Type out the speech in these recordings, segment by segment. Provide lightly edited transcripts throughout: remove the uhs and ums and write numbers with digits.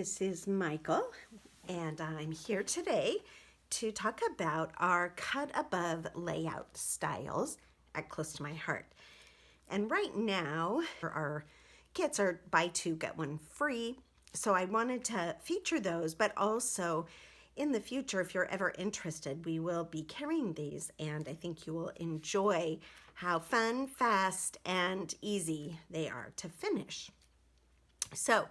This is Michael, and I'm here today to talk about our cut above layout styles at Close to My Heart. And right now, our kits are buy two, get one free. So I wanted to feature those, but also in the future, if you're ever interested, we will be carrying these, and I think you will enjoy how fun, fast, and easy they are to finish. So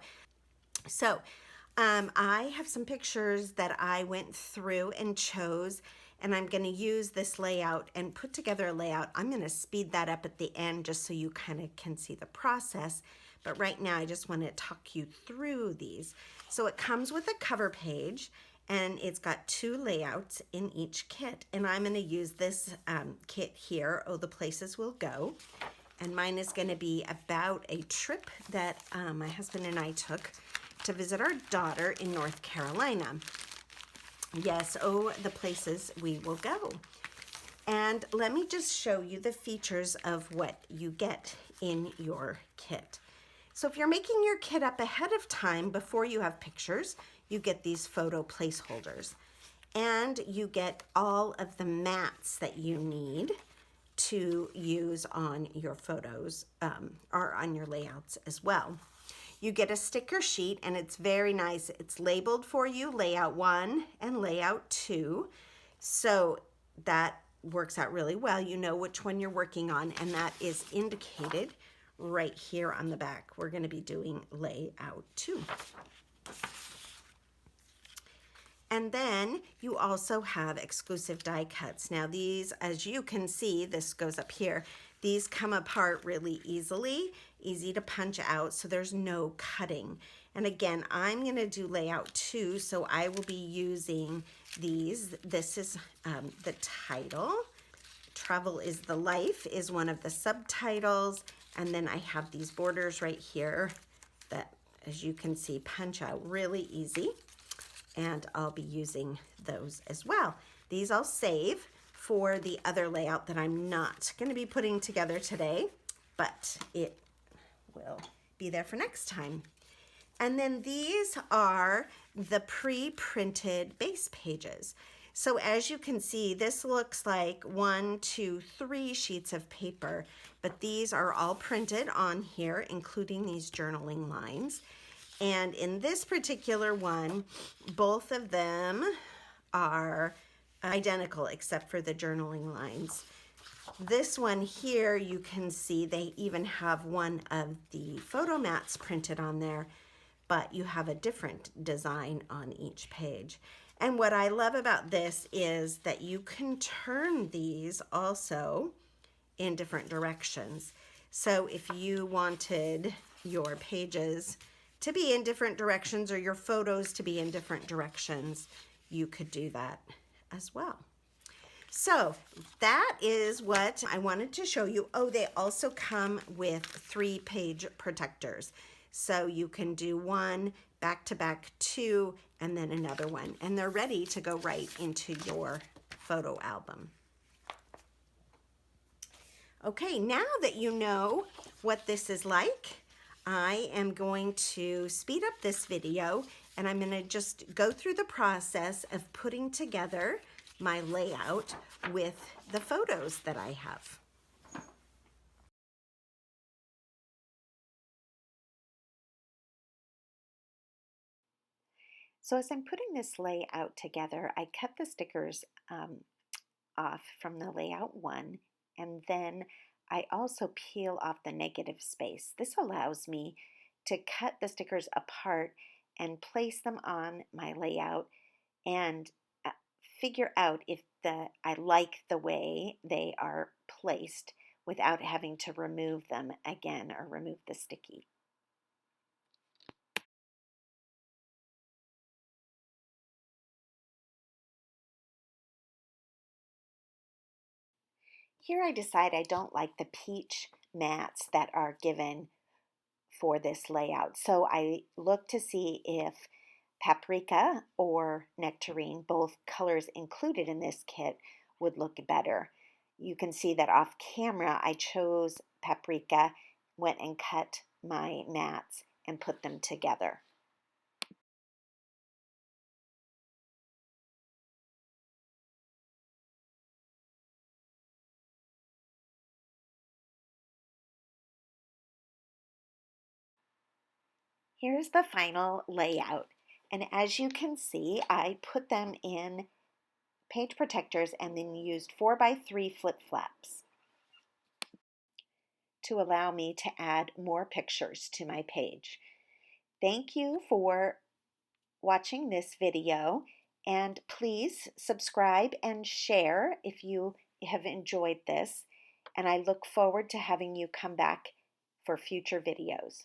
I have some pictures that I went through and chose, and I'm going to use this layout and put together a layout. I'm going to speed that up at the end just so you kind of can see the process. But right now I just want to talk you through these. So it comes with a cover page, and it's got two layouts in each kit. And I'm going to use this kit here, Oh the Places We'll Go. And mine is going to be about a trip that my husband and I took to visit our daughter in North Carolina. Yes, oh, the places we will go. And let me just show you the features of what you get in your kit. So if you're making your kit up ahead of time before you have pictures, you get these photo placeholders. And you get all of the mats that you need to use on your photos or on your layouts as well. You get a sticker sheet, and it's very nice. It's labeled for you, layout 1 and layout 2. So that works out really well. You know which one you're working on, and that is indicated right here on the back. We're going to be doing layout 2. And then you also have exclusive die cuts. Now these, as you can see, this goes up here. These come apart really easily, easy to punch out, so there's no cutting. And again, I'm gonna do layout 2, so I will be using these. This is the title. Travel is the Life is one of the subtitles. And then I have these borders right here that, as you can see, punch out really easy. And I'll be using those as well. These I'll save for the other layout that I'm not going to be putting together today, but it will be there for next time. And then these are the pre-printed base pages. So as you can see, this looks like 1, 2, 3 sheets of paper, but these are all printed on here, including these journaling lines. And in this particular one, both of them are identical except for the journaling lines. This one here, you can see they even have one of the photo mats printed on there, but you have a different design on each page. And what I love about this is that you can turn these also in different directions. So if you wanted your pages to be in different directions or your photos to be in different directions, you could do that as well. So that is what I wanted to show you. Oh, they also come with 3-page protectors. So you can do one, back to back 2, and then another one. And they're ready to go right into your photo album. Okay, now that you know what this is like, I am going to speed up this video, and I'm going to just go through the process of putting together my layout with the photos that I have. So as I'm putting this layout together, I cut the stickers off from the layout 1, and then I also peel off the negative space. This allows me to cut the stickers apart and place them on my layout and figure out if I like the way they are placed without having to remove them again or remove the sticky. Here I decide I don't like the peach mats that are given for this layout. So I look to see if paprika or nectarine, both colors included in this kit, would look better. You can see that off camera I chose paprika, went and cut my mats and put them together. Here's the final layout. And as you can see, I put them in page protectors and then used 4x3 flip flaps to allow me to add more pictures to my page. Thank you for watching this video, and please subscribe and share if you have enjoyed this, and I look forward to having you come back for future videos.